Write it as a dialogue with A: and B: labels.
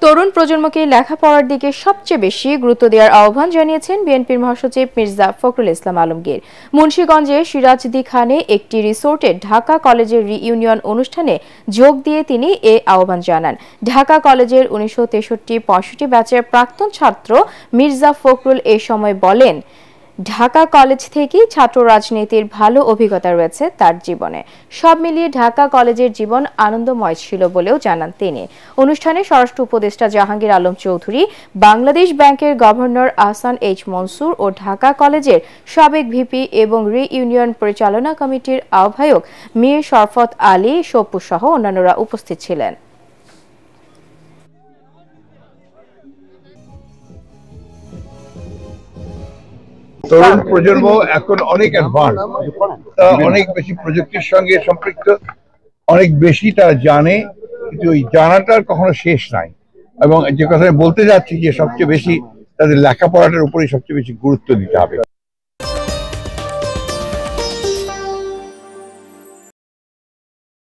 A: তরুণ প্রজন্মকে লেখাপড়ার দিকে সবচেয়ে বেশি গুরুত্ব দেওয়ার আহ্বান জানিয়েছেন বিএনপির মহাসচিব মির্জা ফখরুল ইসলাম আলমগীর। মুন্সিগঞ্জের সিরাজদি খানে একটি রিসোর্টে ঢাকা কলেজের রিইউনিয়ন অনুষ্ঠানে যোগ দিয়ে তিনি এ আহ্বান জানান। ঢাকা কলেজের 1963-65 ব্যাচের প্রাক্তন ছাত্র মির্জা ফখরুল এ সময় বলেন, ঢাকা কলেজ থেকেই ছাত্র রাজনীতির ভালো অভিজ্ঞতা রয়েছে তার জীবনে। সব মিলিয়ে ঢাকা কলেজের জীবন আনন্দময় ছিল বলেও জানান তিনি। অনুষ্ঠানে স্বরাষ্ট্র উপদেষ্টা জাহাঙ্গীর আলম চৌধুরী, বাংলাদেশ ব্যাংকের গভর্নর আহসান এইচ মনসুর ও ঢাকা কলেজের সাবেক ভিপি এবং রিইউনিয়ন পরিচালনা কমিটির আহ্বায়ক মীর শরফত আলী সপ্পু সহ অন্যান্যরা উপস্থিত ছিলেন।
B: তরুণ প্রজন্ম এখন অনেক অ্যাডভান্স, অনেক বেশি প্রযুক্তির সঙ্গে সম্পৃক্ত, অনেক বেশি তারা জানে, কিন্তু ওই জানাটার কখনো শেষ নাই। এবং যে কথা বলতে যাচ্ছি যে সবচেয়ে বেশি তাদের লেখাপড়াটার উপরেই সবচেয়ে বেশি গুরুত্ব দিতে হবে।